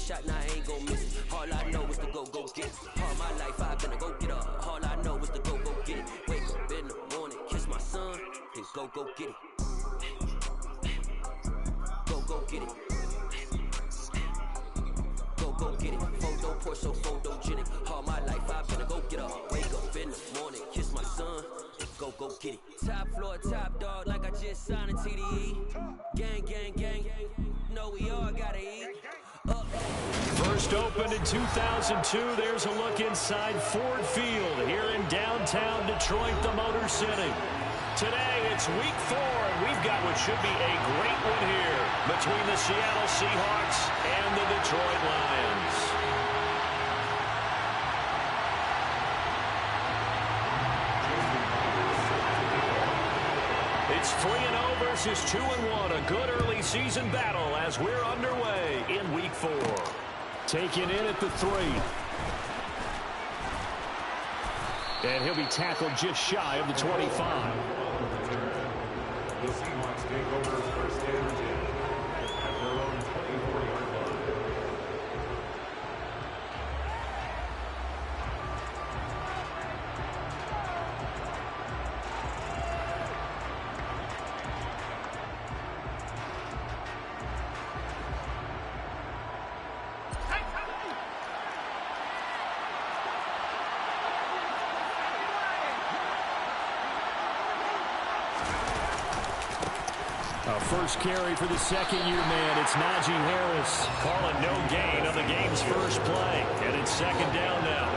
shot, now I ain't gon' miss it. All I know is to go get it. All my life I've been a go get up. All I know is to go get it. Wake up in the morning, kiss my son, then go get it. Go get it. Go get it. Photo poor, so photogenic. All my life I've been a go get up. Wake up in the morning, kiss my son, then go get it. Top floor, top dog, like I just signed a TDE. Gang, gang, gang. No, we all gotta eat. First opened in 2002. There's a look inside Ford Field here in downtown Detroit, the Motor City. Today, it's week 4, and we've got what should be a great one here between the Seattle Seahawks and the Detroit Lions. It's 3-0 versus 2-1, a good early season battle as we're underway in week 4. Taken in at the 3. And he'll be tackled just shy of the 25. The Seahawks take over first and 10 at their own 24-yard line. First carry for the second-year man. It's Najee Harris. Calling no gain on the game's first play. And it's second down now.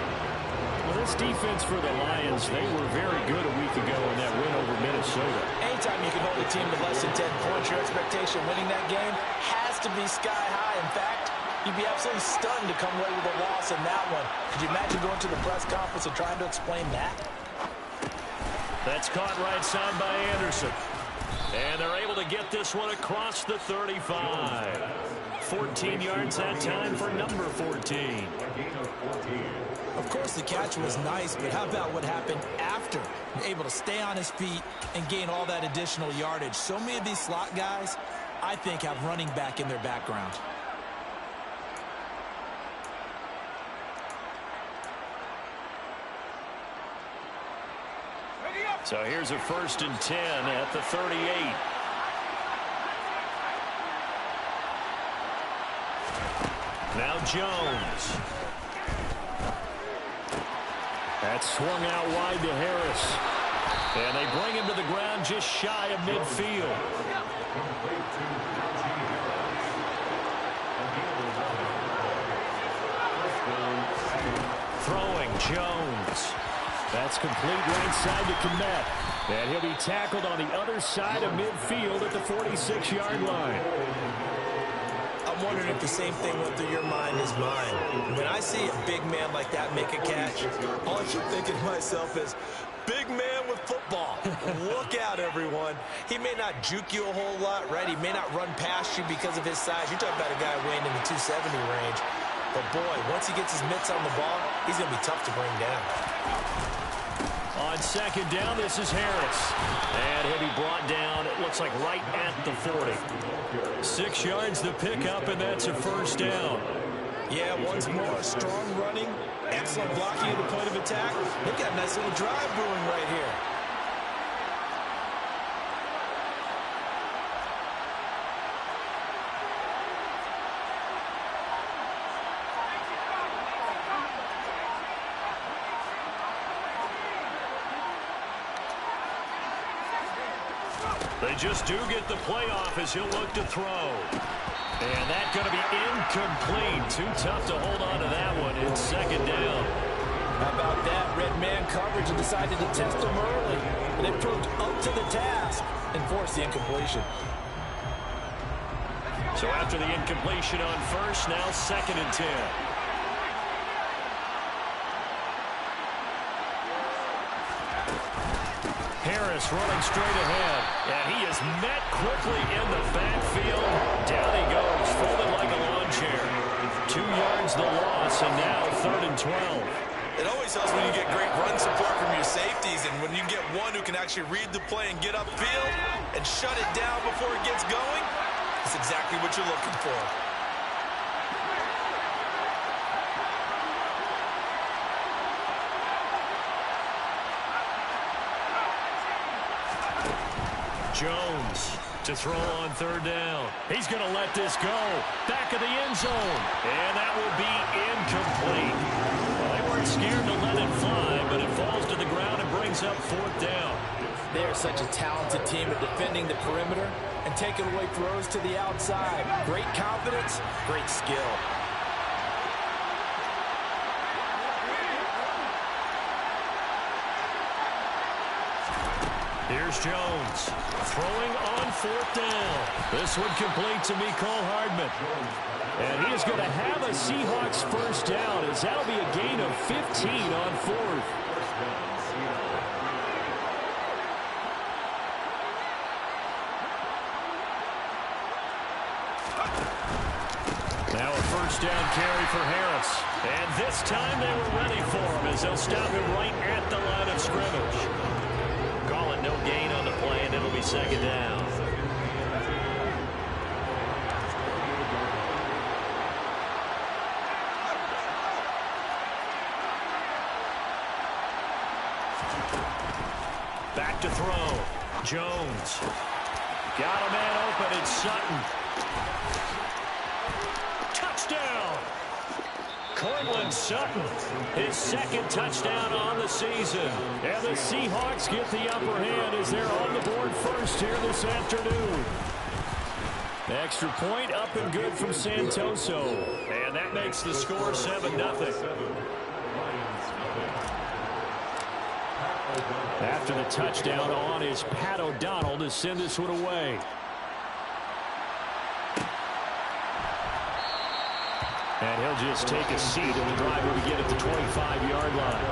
Well, this defense for the Lions, they were very good a week ago in that win over Minnesota. Anytime you can hold a team to less than 10 points, your expectation winning that game has to be sky high. In fact, you'd be absolutely stunned to come away with a loss in that one. Could you imagine going to the press conference and trying to explain that? That's caught right side by Anderson. And they're able to get this one across the 35. 14 yards that time for number 14. Of course, the catch was nice, but how about what happened after? Able to stay on his feet and gain all that additional yardage. So many of these slot guys, I think, have running back in their background. So here's a 1st and 10 at the 38. Now Jones. That's swung out wide to Harris. And they bring him to the ground just shy of midfield. Throwing Jones. That's complete right side to Kmet. And he'll be tackled on the other side of midfield at the 46-yard line. I'm wondering if the same thing went through your mind as mine. When I see a big man like that make a catch, all I keep thinking to myself is, big man with football. Look out, everyone. He may not juke you a whole lot, right? He may not run past you because of his size. You're talking about a guy weighing in the 270 range. But, boy, once he gets his mitts on the ball, he's going to be tough to bring down. On second down, this is Harris. And he'll be brought down, it looks like right at the 40. 6 yards to pick up, and that's a first down. Yeah, once more, strong running, excellent blocking at the point of attack. They've got a nice little drive brewing right here. They just do get the playoff as he'll look to throw. And that's going to be incomplete. Too tough to hold on to that one. It's second down. How about that? Red man coverage and decided to test him early. And it proved up to the task and forced the incompletion. So after the incompletion on first, now second and 10. Harris running straight ahead. And he is met quickly in the backfield. Down he goes, folded like a lawn chair. 2 yards the loss, and now third and 12. It always helps when you get great run support from your safeties, and when you get one who can actually read the play and get upfield and shut it down before it gets going, that's exactly what you're looking for. Jones to throw on third down. He's going to let this go. Back of the end zone. And that will be incomplete. Well, they weren't scared to let it fly, but it falls to the ground and brings up fourth down. They are such a talented team at defending the perimeter and taking away throws to the outside. Great confidence, great skill. Here's Jones throwing on fourth down. This one complete to Mecole Hardman. And he is going to have a Seahawks first down, as that'll be a gain of 15 on fourth. Now a first down carry for Harris. And this time they were ready for him, as they'll stop him right at the line of scrimmage. Call it no gain on the play, and it'll be second down. Back to throw. Jones. Got a man open. It's Sutton. Touchdown. Cortland Sutton, his second touchdown on the season. And the Seahawks get the upper hand as they're on the board first here this afternoon. Extra point up and good from Santoso. And that makes the score 7-0. After the touchdown on is Pat O'Donnell to send this one away. And he'll just take a seat, and the drive will begin at the 25-yard line.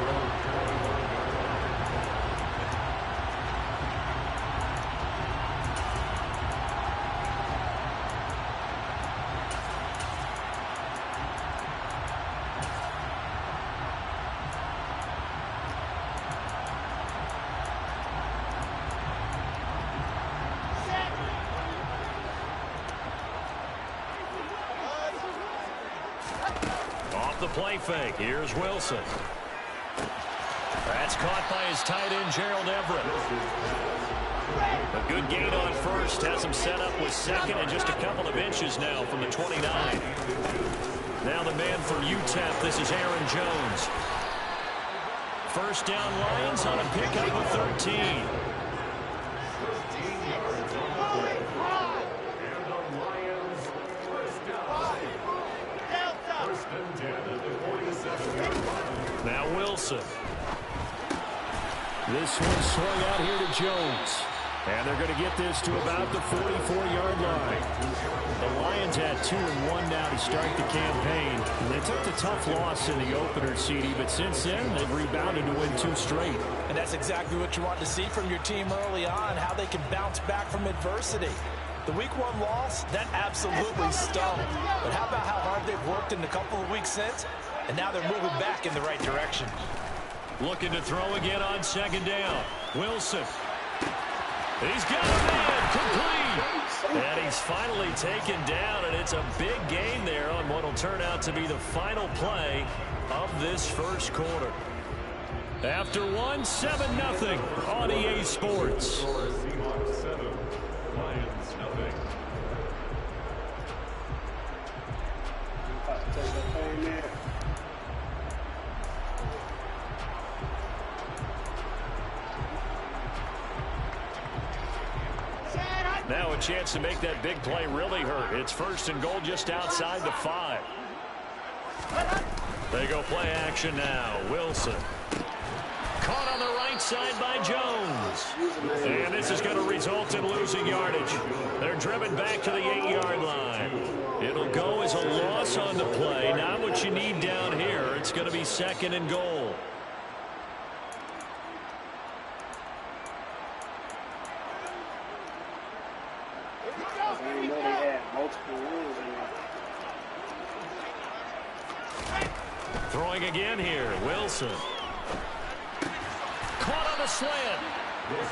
The play fake. Here's Wilson. That's caught by his tight end, Gerald Everett. A good gain on first. Has him set up with second and just a couple of inches now from the 29. Now the man from UTEP. This is Aaron Jones. First down Lions on a pickup of 13. Now Wilson. This one swung out here to Jones. And they're going to get this to about the 44-yard line. The Lions had 2-1 now to start the campaign. They took the tough loss in the opener, CD, but since then they've rebounded to win 2 straight. And that's exactly what you want to see from your team early on, how they can bounce back from adversity. The Week 1 loss, that absolutely stung. But how about how hard they've worked in the couple of weeks since? And now they're moving back in the right direction. Looking to throw again on second down. Wilson. He's got a man complete. And he's finally taken down, and it's a big gain there on what will turn out to be the final play of this first quarter. After one, 7-0 on EA Sports. Now a chance to make that big play really hurt. It's first and goal just outside the 5. They go play action now. Wilson. Caught on the right side by Jones. And this is going to result in losing yardage. They're driven back to the 8-yard line. It'll go as a loss on the play. Not what you need down here. It's going to be second and goal. Throwing again here, Wilson. Caught on the slant.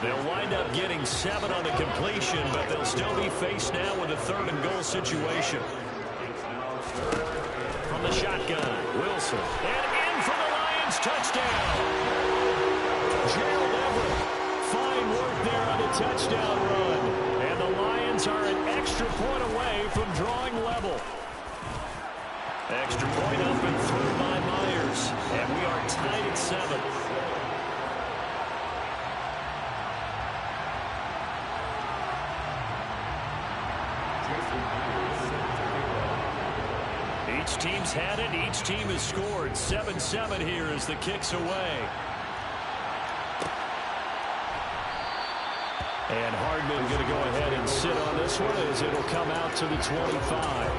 They'll wind up getting 7 on the completion, but they'll still be faced now with a third and goal situation. From the shotgun, Wilson. And in for the Lions touchdown. Gerald Everett. Fine work there on the touchdown run. Lions are an extra point away from drawing level. Extra point up and through by Myers. And we are tied at 7. Each team's had it. Each team has scored. 7-7 here as the kick's away. And Hardman going to go ahead and sit on this one as it'll come out to the 25.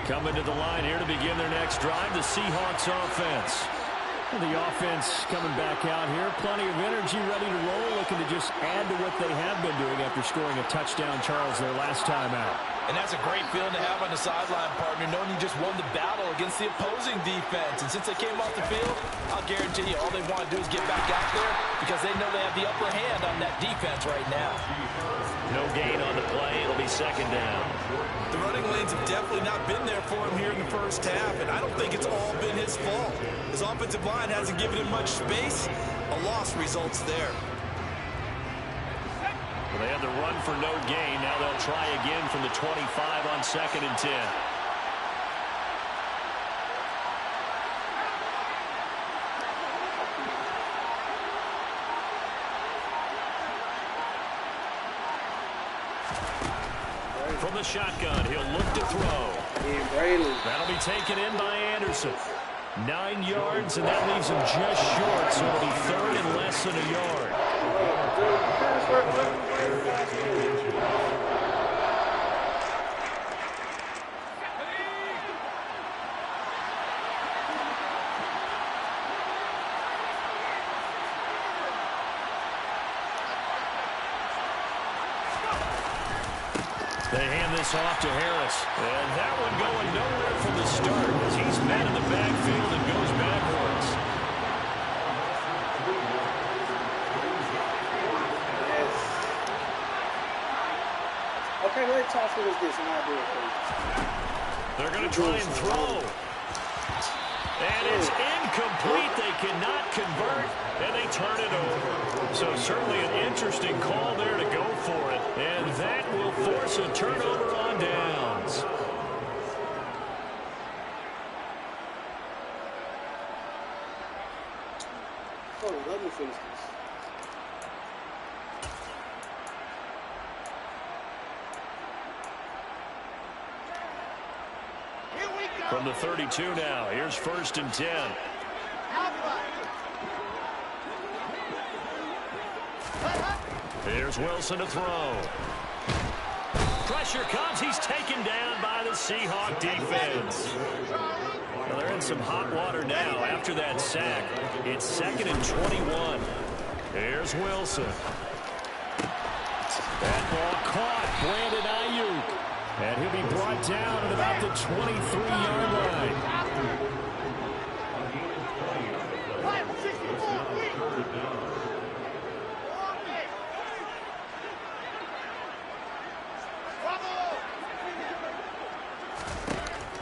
Coming to the line here to begin their next drive, the Seahawks offense. The offense coming back out here. Plenty of energy, ready to roll, looking to just add to what they have been doing after scoring a touchdown, Charles, their last time out. And that's a great feeling to have on the sideline, partner, knowing you just won the battle against the opposing defense. And since they came off the field, I'll guarantee you all they want to do is get back out there because they know they have the upper hand on that defense right now. No gain on the play. It'll be second down. The running lanes have definitely not been there for him here in the first half, and I don't think it's all been his fault. His offensive line hasn't given him much space. A loss results there. Well, they had the run for no gain. Now they'll try again from the 25 on 2nd and 10. From the shotgun, he'll look to throw. That'll be taken in by Anderson. 9 yards, and that leaves him just short, so it'll be 3rd and less than a yard. They hand this off to Harris. And that one going nowhere from the start as he's met in the backfield and goes backwards. Yes. Okay, let's talk to this and I'll do it for you. They're going to try and throw. And it's incomplete. They cannot convert, and they turn it over. So certainly an interesting call there to go for it. And that will force a turnover on downs. Oh, let me finish this. From the 32 now, here's 1st and 10. Here's Wilson to throw. Pressure comes. He's taken down by the Seahawk defense. Well, they're in some hot water now after that sack. It's 2nd and 21. Here's Wilson. That ball caught. Brandon Ayuk. And he'll be brought down at about the 23-yard line.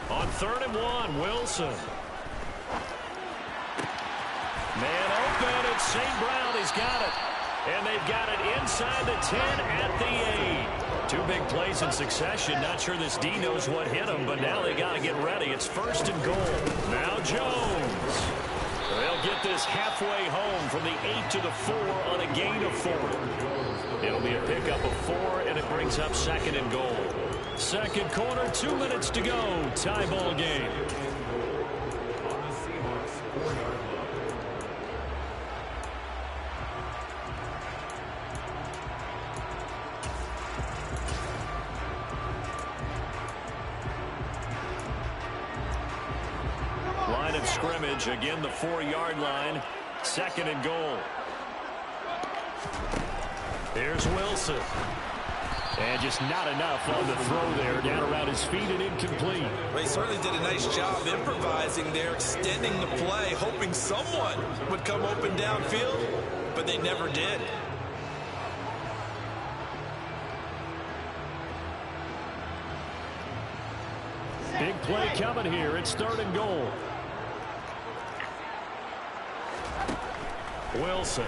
On 3rd and 1, Wilson. Man open, it's St. Brown. He's got it. And they've got it inside the 10 at the 8. 2 big plays in succession. Not sure this D knows what hit him, but now they got to get ready. It's 1st and goal. Now Jones. They'll get this halfway home from the 8 to the 4 on a gain of 4. It'll be a pickup of 4, and it brings up 2nd and goal. Second quarter, 2 minutes to go. Tie ball game. Line of scrimmage, again the 4-yard line. 2nd and goal. Here's Wilson. And just not enough on the throw there. Down around his feet and incomplete. Well, he certainly did a nice job improvising there, extending the play, hoping someone would come open downfield, but they never did. Big play coming here. It's 3rd and goal. Wilson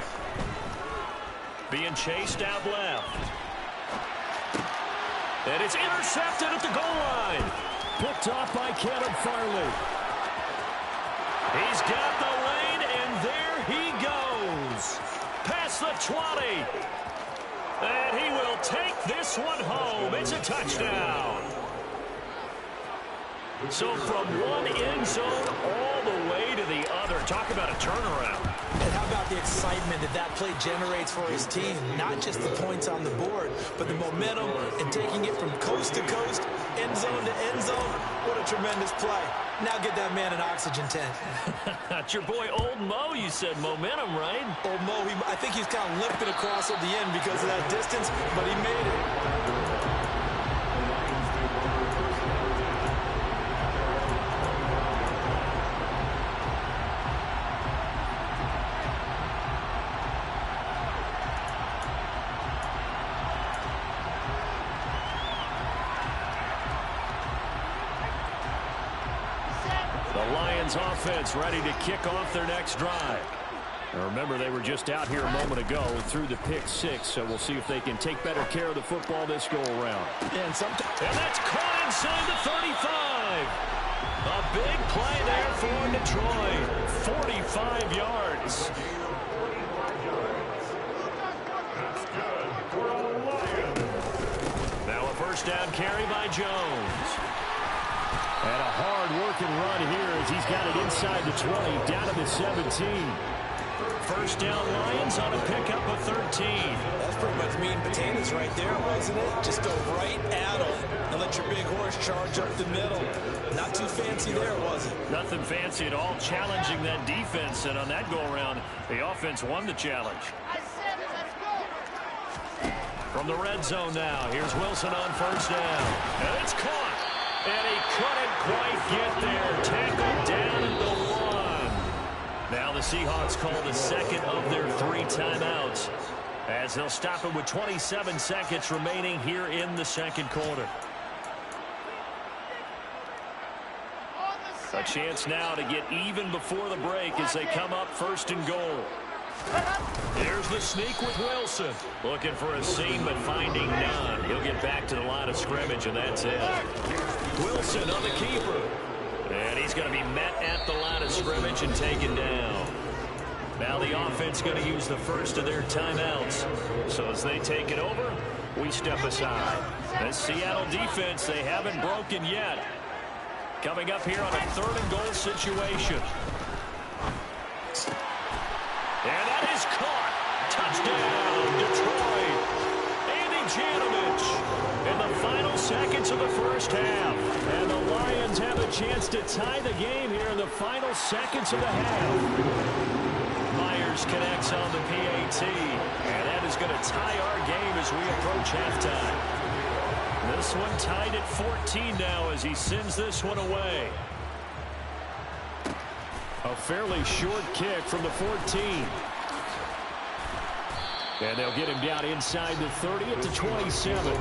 being chased out left. And it's intercepted at the goal line. Picked off by Kevin Farley. He's got the lane, and there he goes. Past the 20. And he will take this one home. It's a touchdown. So from one end zone all the way to the other. Talk about a turnaround. And how about the excitement that play generates for his team? Not just the points on the board, but the momentum and taking it from coast to coast, end zone to end zone. What a tremendous play. Now get that man an oxygen tent. That's your boy Old Mo. You said momentum, right? Old Mo, I think he's kind of limping across at the end because of that distance, but he made it. Offense ready to kick off their next drive. Now remember, they were just out here a moment ago through the pick 6, so we'll see if they can take better care of the football this go-around. And that's caught inside the 35. A big play there for Detroit. 45 yards. Now a first down carry by Jones. And a hard-working run here as he's got it inside the 20, down to the 17. First down Lions on a pickup of 13. That's pretty much meat and potatoes right there, wasn't it? Just go right at them and let your big horse charge up the middle. Not too fancy there, was it? Nothing fancy at all, challenging that defense. And on that go-around, the offense won the challenge. From the red zone now, here's Wilson on first down. And it's caught. And he couldn't quite get there. Tackled down at the 1. Now the Seahawks call the second of their 3 timeouts as they'll stop it with 27 seconds remaining here in the second quarter. A chance now to get even before the break as they come up 1st and goal. Here's the sneak with Wilson. Looking for a seam, but finding none. He'll get back to the line of scrimmage, and that's it. Wilson on the keeper. And he's going to be met at the line of scrimmage and taken down. Now the offense going to use the first of their timeouts. So as they take it over, we step aside. This Seattle defense, they haven't broken yet. Coming up here on a 3rd and goal situation. And that is caught. Touchdown, Detroit. Andy Janovich in the final seconds of the first half. And the Lions have a chance to tie the game here in the final seconds of the half. Myers connects on the PAT. And that is going to tie our game as we approach halftime. This one tied at 14 now as he sends this one away. A fairly short kick from the 14. And they'll get him down inside the 30 at the 27.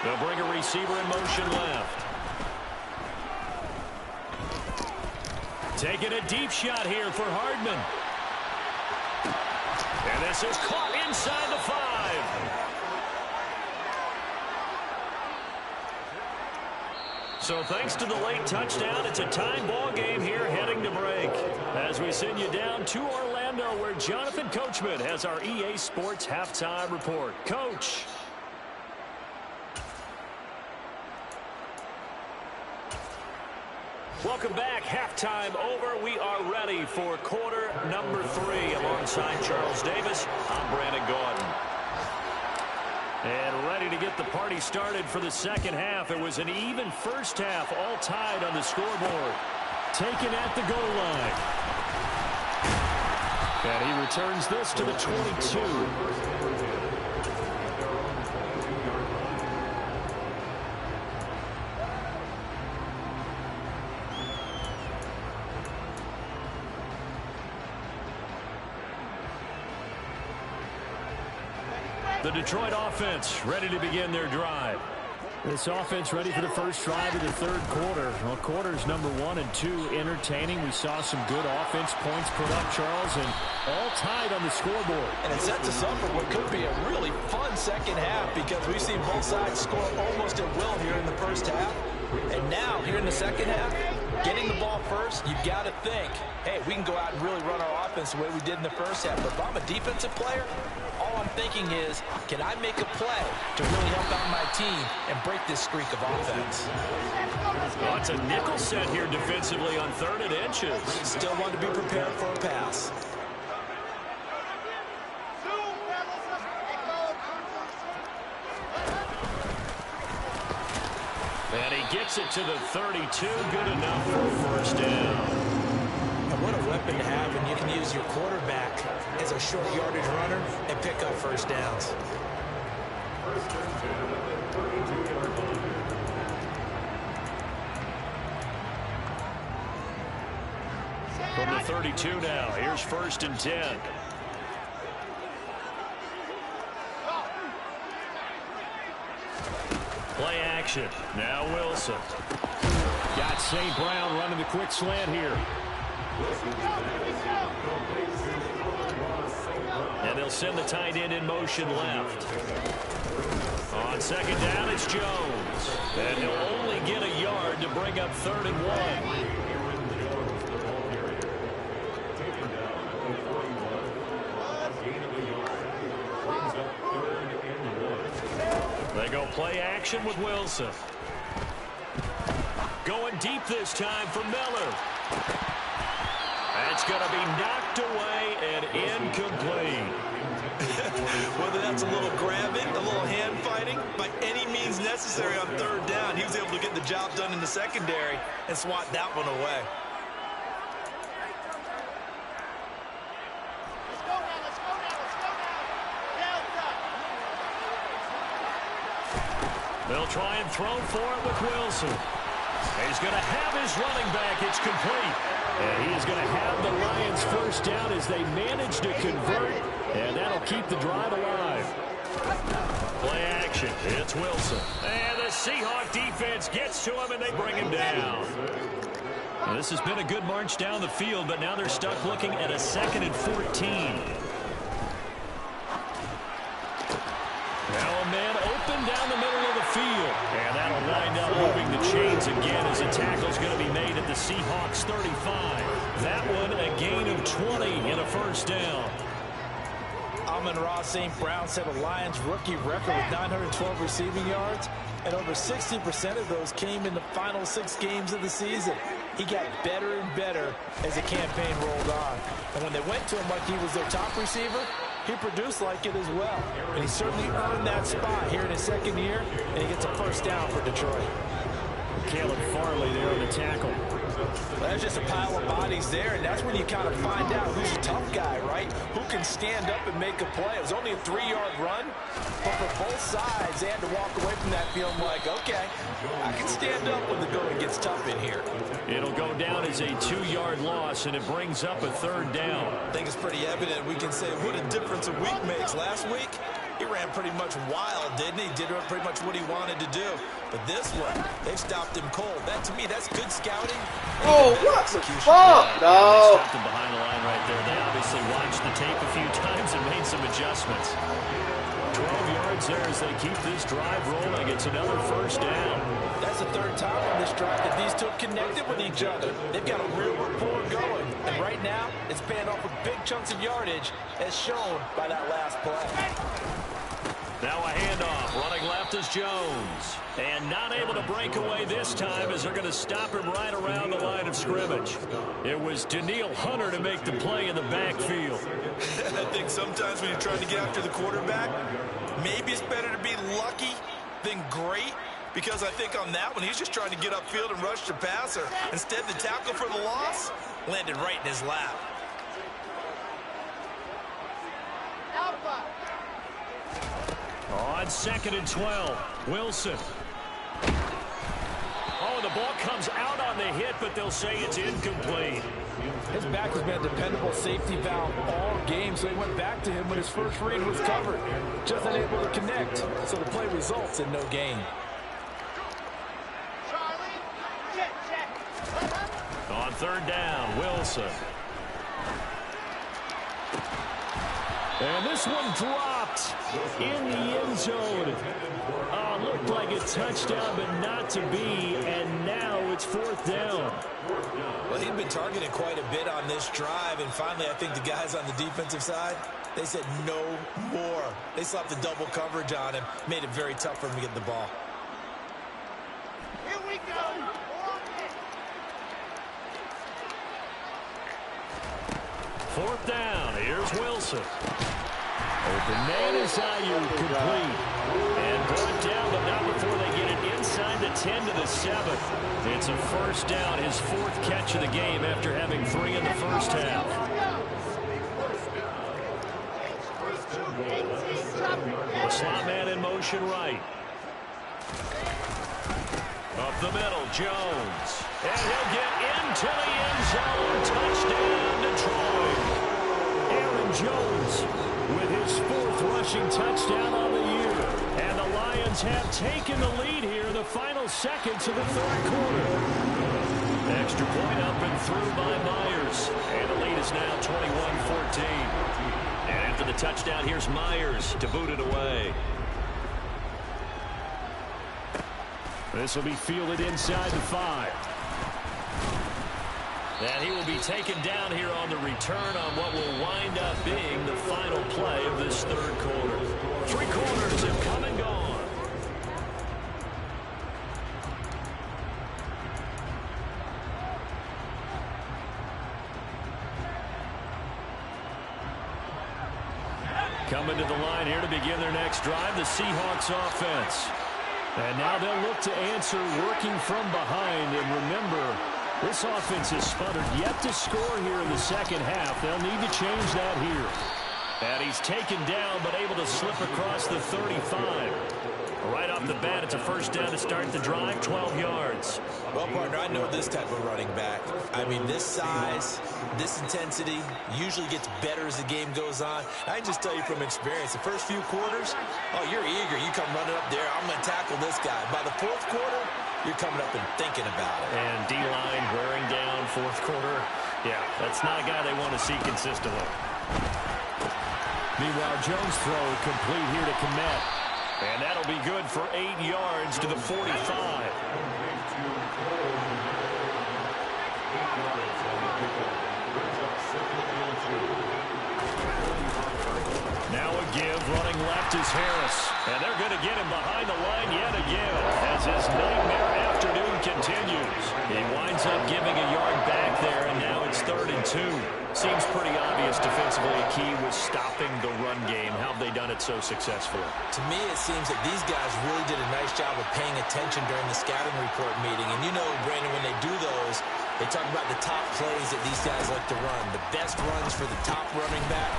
They'll bring a receiver in motion left. Taking a deep shot here for Hardman. And this is caught inside the 5. So thanks to the late touchdown, it's a time ball game here heading to break. As we send you down to Orlando where Jonathan Coachman has our EA Sports halftime report. Coach. Welcome back. Halftime over. We are ready for quarter number 3. Alongside Charles Davis, I'm Brandon Gordon. And ready to get the party started for the second half. It was an even first half, all tied on the scoreboard. Taken at the goal line. And he returns this to the 22. The Detroit offense ready to begin their drive. This offense ready for the first drive of the third quarter. Well, quarters number 1 and 2 entertaining. We saw some good offense points put up, Charles, and all tied on the scoreboard. And it sets us up for what could be a really fun second half because we've seen both sides score almost at will here in the first half. And now, here in the second half, getting the ball first, you've got to think, hey, we can go out and really run our offense the way we did in the first half. But if I'm a defensive player, all I'm thinking is, can I make a play to really help out my team and break this streak of offense? Oh, it's a nickel set here defensively on 3rd and inches. Still want to be prepared for a pass. And he gets it to the 32. Good enough for a first down. And what a weapon to have when you can use your quarterback as a short yardage runner and pick up first downs. From the 32 now, here's 1st and 10. Play action. Now Wilson. Got St. Brown running the quick slant here. And they'll send the tight end in motion left. On 2nd down, it's Jones. And he'll only get a yard to bring up 3rd and 1. They go play action with Wilson. Going deep this time for Miller. That's going to be knocked away and incomplete. Whether that's a little grabbing, a little hand fighting, by any means necessary on 3rd down, he was able to get the job done in the secondary and swat that one away. They'll try and throw for it with Wilson. He's going to have his running back. It's complete. And he is going to have the Lions first down as they manage to convert. And that'll keep the drive alive. Play action. It's Wilson. And the Seahawk defense gets to him and they bring him down. Now, this has been a good march down the field, but now they're stuck looking at a 2nd and 14. Now a man open down the middle of the field. And that'll wind up moving the chains again as a tackle's going to be made at the Seahawks 35. That one a gain of 20 and a first down. Amon-Ra St. Brown set a Lions rookie record with 912 receiving yards, and over 60% of those came in the final 6 games of the season. He got better and better as the campaign rolled on. And when they went to him like he was their top receiver, he produced like it as well. And he certainly earned that spot here in his 2nd year, and he gets a first down for Detroit. Caleb Farley there on the tackle. Well, there's just a pile of bodies there, and that's when you kind of find out who's a tough guy, right? Who can stand up and make a play. It was only a 3-yard run, but for both sides, they had to walk away from that feeling like, okay, I can stand up when the going gets tough in here. It'll go down as a 2-yard loss, and it brings up a 3rd down. I think it's pretty evident. We can say what a difference a week makes. Last week, he ran pretty much wild, didn't he? Did pretty much what he wanted to do. But this one, they stopped him cold. That, to me, that's good scouting. Oh, what the fuck, dog? They stopped him behind the line right there. They obviously watched the tape a few times and made some adjustments. 12 yards there as they keep this drive rolling. It's another first down. That's the 3rd time on this drive that these two have connected with each other. They've got a real rapport going. And right now, it's paying off with big chunks of yardage, as shown by that last play. Now a handoff. Running left is Jones. And not able to break away this time as they're going to stop him right around the line of scrimmage. It was Danielle Hunter to make the play in the backfield. I think sometimes when you're trying to get after the quarterback, maybe it's better to be lucky than great. Because I think on that one, he's just trying to get upfield and rush the passer. Instead, the tackle for the loss landed right in his lap. On 2nd and 12, Wilson. Oh, the ball comes out on the hit, but they'll say it's incomplete. His back has been a dependable safety valve all game, so he went back to him when his first read was covered. Just unable to connect, so the play results in no gain. On third down, Wilson. And this one dropped in the end zone. Looked like a touchdown, but not to be. And now it's fourth down. Well, he'd been targeted quite a bit on this drive. And finally, I think the guys on the defensive side, they said no more. They slapped the double coverage on him. Made it very tough for him to get the ball. Here we go. Fourth down. Here's Wilson. Open man is Ayuk, complete. And brought down, but not before they get it inside the 10 to the 7. It's a first down, his fourth catch of the game after having 3 in the first half. The slot man in motion right. Up the middle, Jones. And he'll get into the end zone. Touchdown, Detroit. Aaron Jones with his fourth rushing touchdown on the year. And the Lions have taken the lead here in the final seconds of the third quarter. Extra point up and through by Myers. And the lead is now 21-14. And after the touchdown, here's Myers to boot it away. This will be fielded inside the 5. And he will be taken down here on the return on what will wind up being the final play of this third quarter. 3 quarters have come and gone. Coming to the line here to begin their next drive, the Seahawks offense. And now they'll look to answer working from behind. And remember, this offense has sputtered yet to score here in the second half. They'll need to change that here. And he's taken down, but able to slip across the 35. Right off the bat, it's a first down to start the drive, 12 yards. Well, partner, I know this type of running back. I mean, this size, this intensity usually gets better as the game goes on. I can just tell you from experience, the first few quarters, oh, you're eager. You come running up there, I'm going to tackle this guy. By the fourth quarter, you're coming up and thinking about it. And D-line wearing down fourth quarter. Yeah, that's not a guy they want to see consistently. Meanwhile, Jones' throw complete here to Kmet. And that'll be good for 8 yards to the 45. Now a give, running left is Harris. And they're going to get him behind the line yet again as his nightmare afternoon continues. He winds up giving a yard back there, and now it's 3rd and 2. Seems pretty obvious defensively a key was stopping the run game. How have they done it so successfully? To me, it seems that these guys really did a nice job of paying attention during the scouting report meeting. And you know, Brandon, when they do those, they talk about the top plays that these guys like to run. The best runs for the top running back,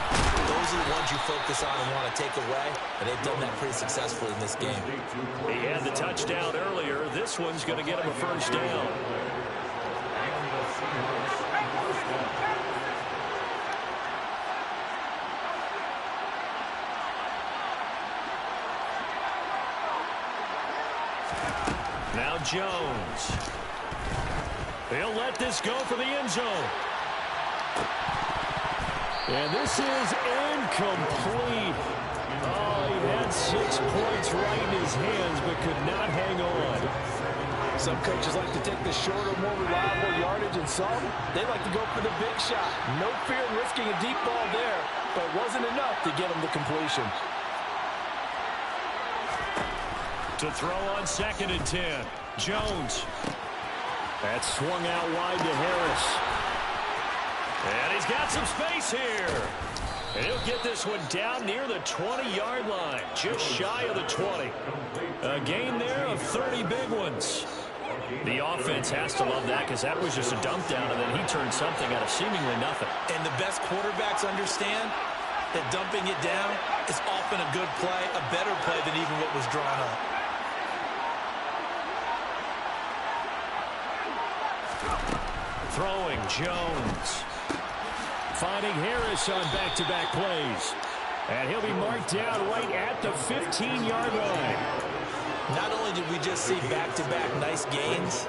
those are the ones you focus on and want to take away. And they've done that pretty successfully in this game. He had the touchdown earlier. This one's going to get him a first down. Now Jones. He'll let this go for the end zone. And this is incomplete. Oh, he had 6 points right in his hands, but could not hang on. Some coaches like to take the shorter, more reliable yardage, and some, they like to go for the big shot. No fear in risking a deep ball there, but it wasn't enough to get him the completion. To throw on 2nd and 10. Jones. That swung out wide to Harris. And he's got some space here. And he'll get this one down near the 20-yard line. Just shy of the 20. A gain there of 30 big ones. The offense has to love that because that was just a dump down, and then he turned something out of seemingly nothing. And the best quarterbacks understand that dumping it down is often a good play, a better play than even what was drawn up. Throwing, Jones. Finding Harris on back-to-back plays. And he'll be marked down right at the 15-yard line. Not only did we just see back-to-back nice gains,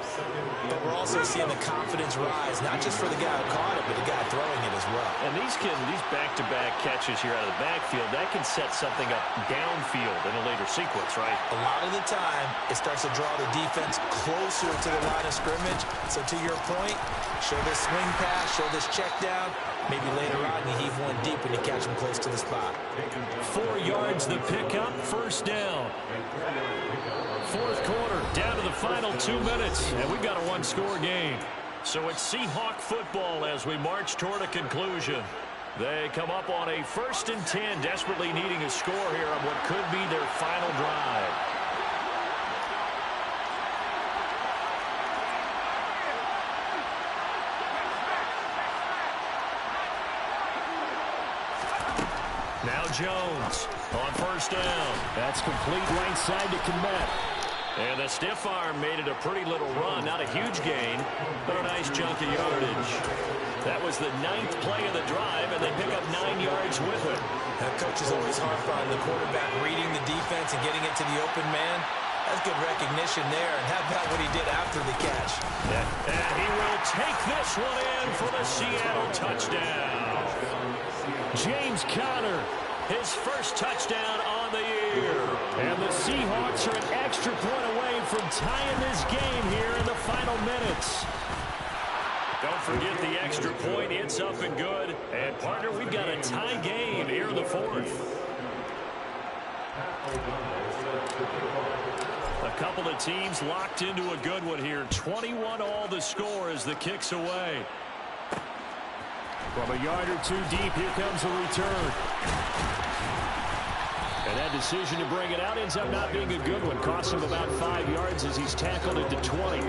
but we're also seeing the confidence rise, not just for the guy who caught it, but the guy throwing it as well. And these back-to-back catches here out of the backfield, that can set something up downfield in a later sequence, right? A lot of the time, it starts to draw the defense closer to the line of scrimmage. So to your point, show this swing pass, show this check down. Maybe later on you heave one deep and you catch him close to the spot. 4 yards the pickup, first down. Fourth quarter, down to the final 2 minutes, and we've got a one-score game. So it's Seahawk football as we march toward a conclusion. They come up on a 1st and 10, desperately needing a score here on what could be their final drive. Now Jones on first down. That's complete right side to Kmet. And the stiff arm made it a pretty little run. Not a huge gain, but a nice chunk of yardage. That was the 9th play of the drive, and they pick up 9 yards with it. That coach is always harp on the quarterback reading the defense and getting it to the open man. That's good recognition there. And how about what he did after the catch? And he will take this one in for the Seattle touchdown. James Conner, his first touchdown on the year. And the Seahawks are an extra point away from tying this game here in the final minutes. Don't forget the extra point. It's up and good. And, partner, we've got a tie game here in the 4th. A couple of teams locked into a good one here. 21-all the score as the kick's away. From a yard or two deep, here comes a return. And that decision to bring it out ends up not being a good one. Costs him about 5 yards as he's tackled it to 20.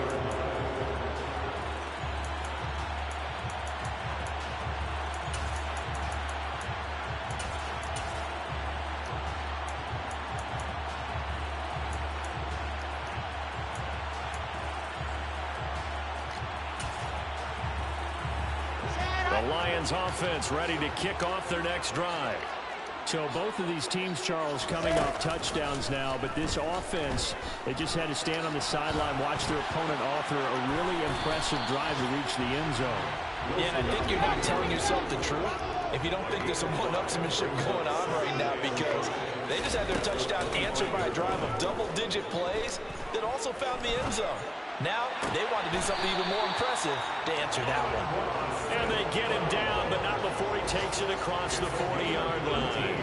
The Lions offense ready to kick off their next drive. So both of these teams, Charles, coming off touchdowns now, but this offense, they just had to stand on the sideline, watch their opponent author a really impressive drive to reach the end zone. Yeah, I think you're not telling yourself the truth if you don't think there's some one-upsmanship going on right now, because they just had their touchdown answered by a drive of double-digit plays that also found the end zone. Now, they want to do something even more impressive to answer that one. And they get him down, but not before he takes it across the 40-yard line.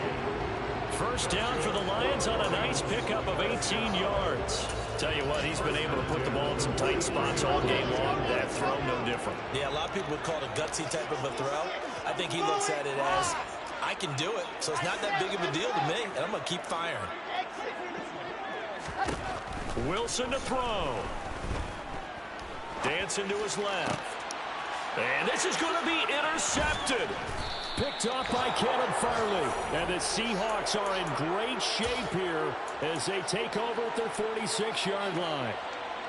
First down for the Lions on a nice pickup of 18 yards. Tell you what, he's been able to put the ball in some tight spots all game long. That throw, no different. Yeah, a lot of people would call it a gutsy type of a throw. I think he looks at it as, I can do it, so it's not that big of a deal to me, and I'm going to keep firing. Wilson to throw. Dancing to his left. And this is going to be intercepted. Picked off by Caleb Farley. And the Seahawks are in great shape here as they take over at their 46-yard line.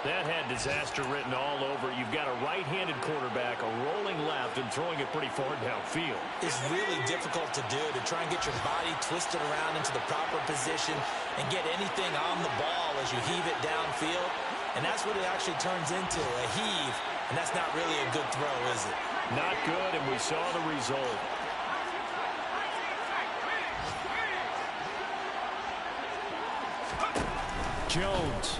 That had disaster written all over. You've got a right-handed quarterback, a rolling left, and throwing it pretty far downfield. It's really difficult to do, to try and get your body twisted around into the proper position and get anything on the ball as you heave it downfield. And that's what it actually turns into, a heave. And that's not really a good throw, is it? Not good, and we saw the result. Jones.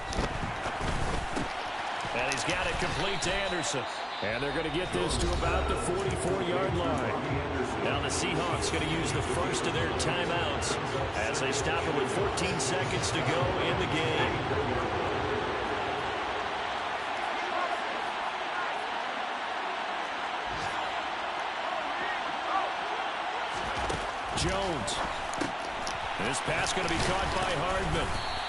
And he's got it complete to Anderson. And they're going to get this to about the 44-yard line. Now the Seahawks going to use the first of their timeouts as they stop it with 14 seconds to go in the game. Jones. This pass going to be caught by Hardman.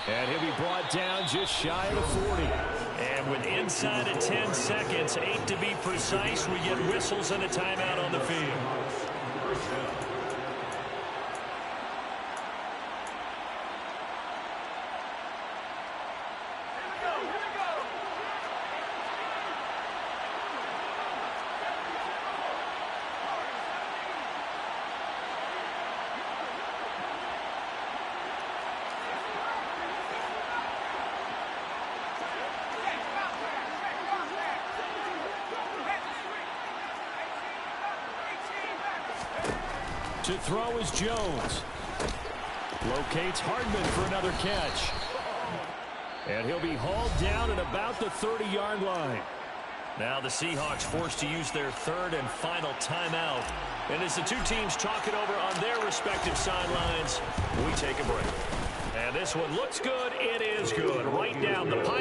And he'll be brought down just shy of the 40. And with inside of 10 seconds, 8 to be precise, we get whistles and a timeout on the field. To throw is Jones. Locates Hardman for another catch. And he'll be hauled down at about the 30-yard line. Now the Seahawks forced to use their third and final timeout. And as the two teams talk it over on their respective sidelines, we take a break. And this one looks good. It is good. Right down the pipe.